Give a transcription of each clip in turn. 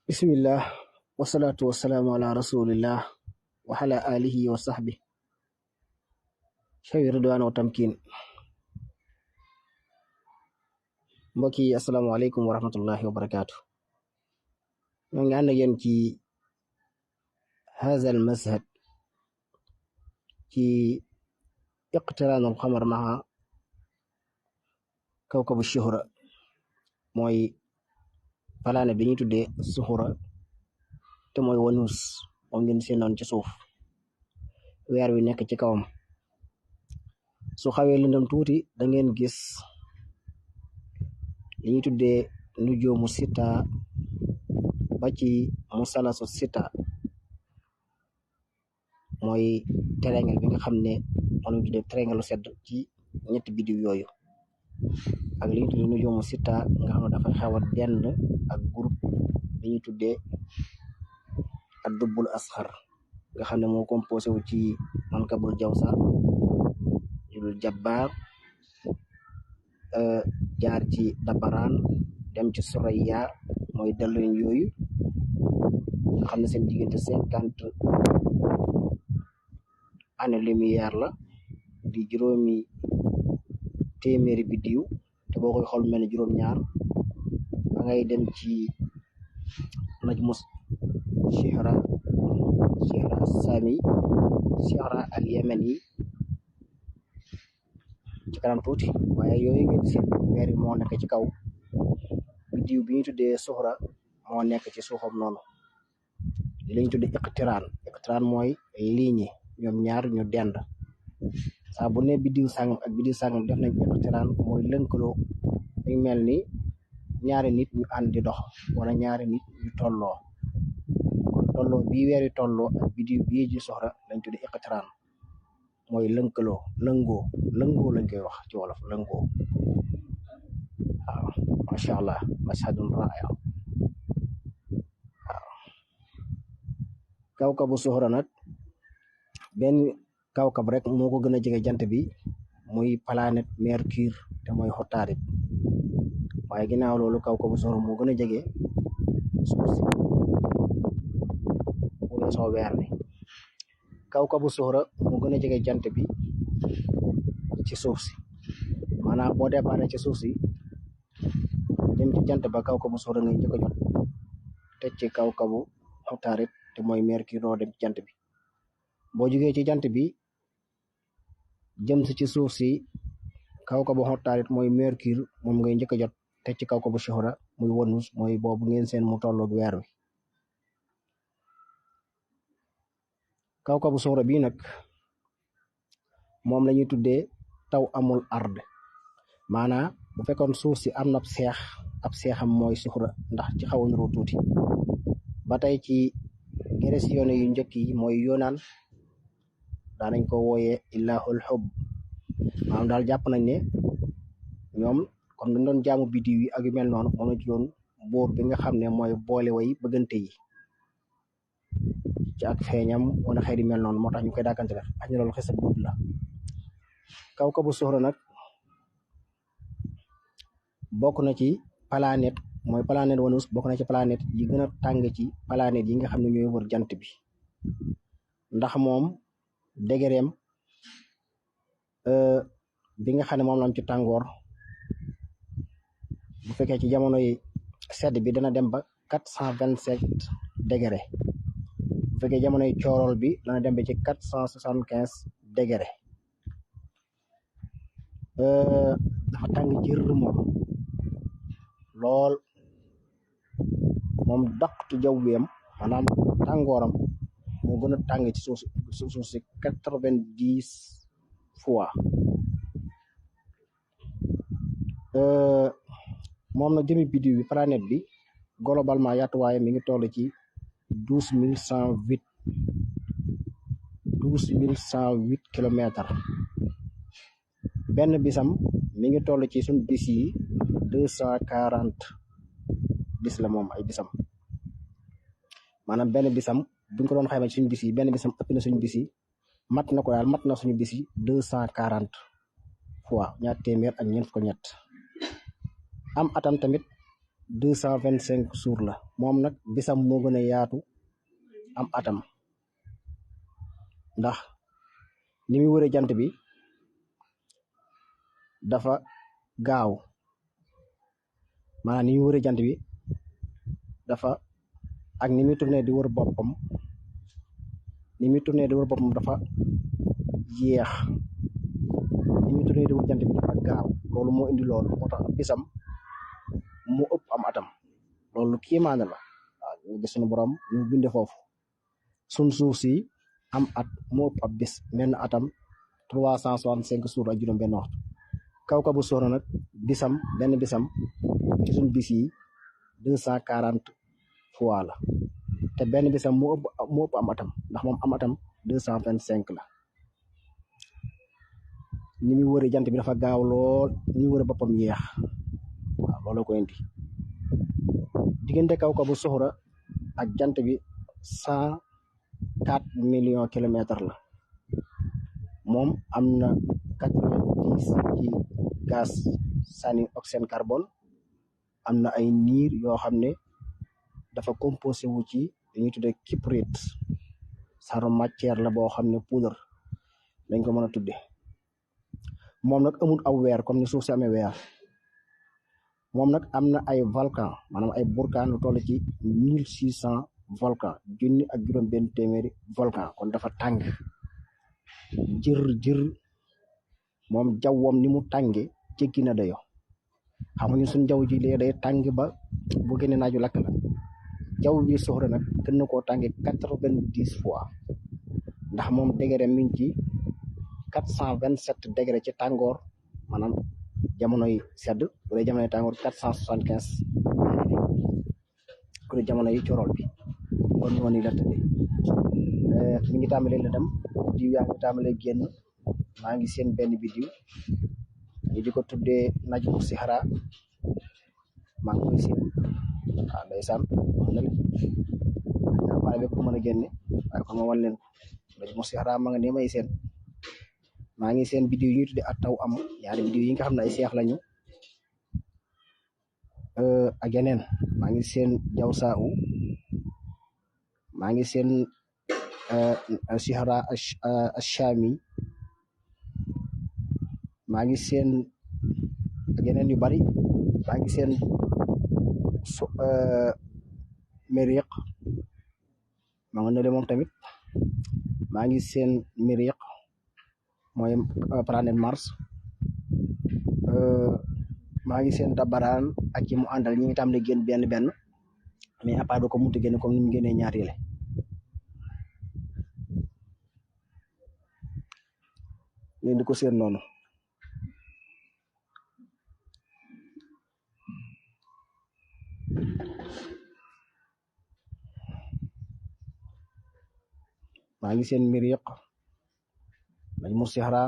Bismillah, wassalatu wassalamu ala rasulillah wa ala alihi wa sahbihi shawi ridwan wa tamkin. Mbokk yi assalaamu aleykum wa rahmatullahi wa barakaatu. ñoo ngi ànd ak yéen ci haazal mashhad ci iqtiraanul qamar maa kawkabu shuhra, mooy palaane bi ñuy tuddee suxura te mooy wanuus, moom ngeen seenoon ci suuf, weer wi nekk ci kawam. su xawee lëndëm tuuti da ngeen gis li ñuy tuddee nujoomu sita ba ci musalasu sita, mooy triangle bi nga xam ne moom lañu tuddee triangle sedd ci ñetti biddiw yooyu, ak li ñuy tuddee nujoomu sita nga xam ne dafa xaw a dend ak groupe bi ñuy tuddee ak dubbul asxar nga xam ne moo composé wu ci mankabul jawsa, jul jabbaar, jaar ci dabaraan dem ci suraya, mooy dalluñ yooyu nga xam ne seen diggante 50 année lumière la, di juróomi téeméeri biddiw te boo koy xool mel ni juróom-ñaar. da ngay dem ci najmus shihra sami, shihra al yamani ci kanam tuuti, waaye yooyu ngeen seen weer moo nekk ci kaw, biddiw bi ñu tuddee suxra moo nekk ci suufam noonu. li lañ tuddee iqtiraan mooy ligne, ñoom ñaar ñu dend. saa bu ne biddiw sàngam ak biddiw sàngam def nañ iqtiraan, mooy lënkaloo, dañ mel ni ñaari nit ñu ànd di dox wala ñaari nit ñu tolloo. kon tolloo bii weer wi tolloo ak biddiw bii ji soxra lañ tuddee iqtiraan, mooy lënkaloo, lëngoo lañ koy wax ci wolof, lëngoo. waaw macha allah, mashhadun raaya. waaw kawkabu soxra nag benn kawkab rek moo ko gën a jege jant bi, muy planète Mercure te mooy Xutaarid. waaye ginnaaw loolu kawkabu soxra moo gën a jege suuf si bu weesoo weer bi. kawkabu soxra moo gën a jege jant bi ci suuf si, maanaam boo déparé ci suuf si dem ci jant ba kawkabu soxra ngay njëkk a jot, teg ci kawkabu Xutaarid te mooy Mercure doo dem ci jant bi. boo jógee ci jant bi jëm si ci suuf si, kawkabu Xutaarid mooy Mercure moom ngay njëkk a jot, teg ci kawkabu shuhra muy Wanus, mooy boobu ngeen seen mu tolloog weer wi. kawkabu shuhra bii nag moom la ñuy tuddee taw amul ard, maanaam bu fekkoon suuf si am na ab seexam mooy shuhra, ndax ci xaw a niroo tuuti. ba tey ci Grèce yoone yu njëkk yi mooy Yunaan daanañ ko wooyee illahul hub, maanaam daal jàpp nañ ne ñoom comme dañ doon jaamu biddiw yi ak yu mel noonu, moom la ci doon buur bi nga xam ne mooy boole way bëggante yi ci ak feeñam wala xeet yu mel noonu, moo tax ñu koy dàkkante def ak ñu loolu xisa bu gudd la. kawkabu soxra nag bokk na ci planète, mooy planète Wanus, bokk na ci planète yi gën a tàng ci planète yi nga xam ne ñooy wër jant bi, ndax moom degereem bi nga xam ne moom la am ci tàngoor, bu fekkee ci jamono yi sedd bi dana dem ba 427 degré, bu fekkee jamono yi coorool bi dana dem ba ci 475 degré. dafa tàng jër moom lool, moom daqtu jawwiyam, maanaam tàngooram moo gën a tàng ci suuf si 90 fois. moom nag jëmi biddiw bi planète bi globalement yaatuwaayam mi ngi toll ci 12108 kilomètres. benn bisam mi ngi toll ci suñ bis yi 240 bis la moom ay bisam, maanaam benn bisam buñ ko doon xayma ci suñu bis yi, benn bisam ëpp na suñu bis yi, mat na ko daal, mat na suñu bis yi 240 fois, ñaar téeméer ak ñeent fukk ñett. am atam tamit 225 jours la moom nag bisam moo gën a yaatu am atam ndax ni muy wëre jant bi dafa gaaw maanaam ni muy wëre jant bi dafa ak ni muy tourné di wër boppam dafa yéex ni muy tourné di wër jant bi dafa gaaw loolu moo indi loolu moo tax bisam mu ëpp am atam loolu kiimaane la waaw ñu gis suñu borom ñu binde foofu suñ suuf si am at mu ëpp ab bis menn atam 365 jours ak juróom benn waxtu kawkabu Zuhra nag bisam benn bisam ci suñ bis yi 240 fois la te benn bisam mu ëpp am atam ndax moom am atam 225 la ni muy wëre jant bi dafa gaaw lool ni muy wëre boppam yeex waaw loolu ko indi diggante kawkabu Zuhra ak jant bi 104 millions kilomètres la moom am na 90 ci gaz sani oxygène carbone am na ay niir yoo xam ne dafa composé wu ci dañuy tudde chyprite saro matière la boo xam ne poudre lañ ko mën a tudde moom nag amul aw weer comme ni suuf si amee weer moom nag am na ay volcan maanaam ay burkaan lu toll ci 1600 volcan junni ak juróom benn téeméeri volcan kon dafa tàng jër moom jawwam ni mu tànge jéggi na dayo xam nga ñun suñ jaww ji léegi day tàng ba bu génne naaju lakk la jaww bi Zuhra nag gën na koo tànge 90 fois ndax moom degré mi ngi ci 427 degré ci tàngoor maanaam jamonoy sedd bu dee jamonoy tàngoor 475 bu dee jamono yi corool bi kon noonu la tëddee mi ngi tàmbalee la dem diw yaa ngi tàmbalee génn maa ngi seen benn bidiw ñu di ko tuddee najmu sihra maa ngi koy seen waaw ndeysaan wax na leen pare bépp ko mën a génne waaye kon ma wan leen ko najmu sihra ma nga ne may seen maa ngi seen bidiw yi ñuy tuddee at taw am ñaari bidiw yi nga xam ne ay seex lañu ak yeneen maa ngi seen jaw saa u maa ngi seen sihra ashami maa ngi seen ak yeneen yu bari maa ngi seen miriq maa nga nele moom tamit maa ngi seen miriq mooy planète Mars maa ngi seen dabaraan ak ci mu àndal ñi ngi tam ne génn benn mais à part ko munti génn comme ni mu génnee ñaar yële ngeen di ko seen noonu maa ngi seen miriq najmu sihra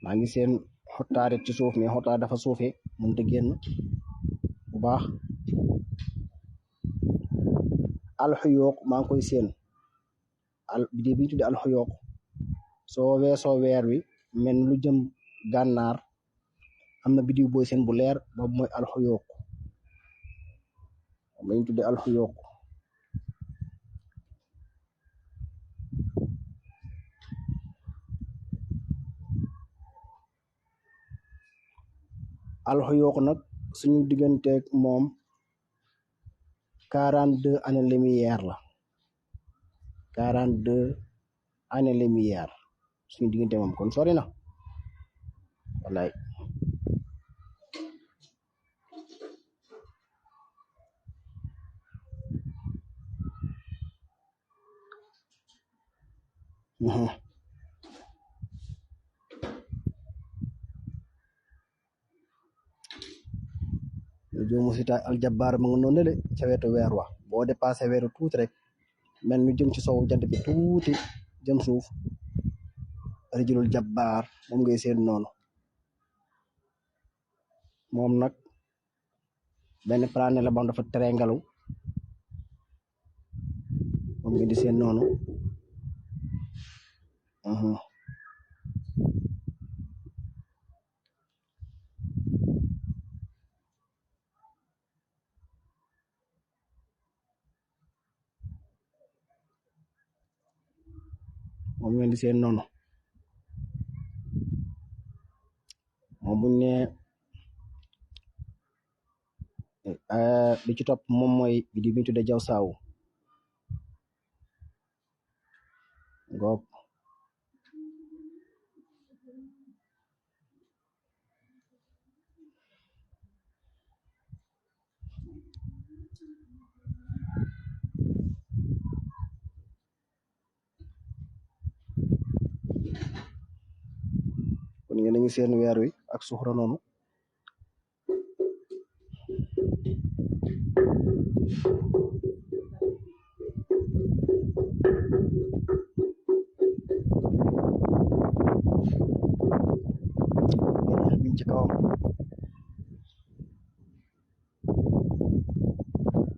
maa ngi seen xotaare ci suuf mais xotaar dafa suufe mënut a génn bu baax alxuyuuq maa ngi koy seen bidéo bi ñu tudde alxuyuuq soo weesoo weer wi men lu jëm gànnaar am na bidéo booy seen bu leer boobu mooy alxuyuuq moom la ñu tudde alxuyuuq alxuyuuq nag suñu digganteeg moom 42 années lumière la 42 années lumière suñu diggante moom kon sori na wallaay joomu sita aljabaar ma nga noonu le ca wetu weer wa boo dépassé weeru tuuti rek mel nu jëm ci sowu jant bi tuuti jëm suuf rijulul jabbaar moom ngay seen noonu moom nag benn planète la boo dafa terengalu moom ngay di seen noonu ngeen di seen noonu moom buñ ne li ci topp moom mooy biddiw bi ñu tudde jaw saawu ngoog kon ngeen ngi seen weer wi ak suxra noonu miñ ci kawam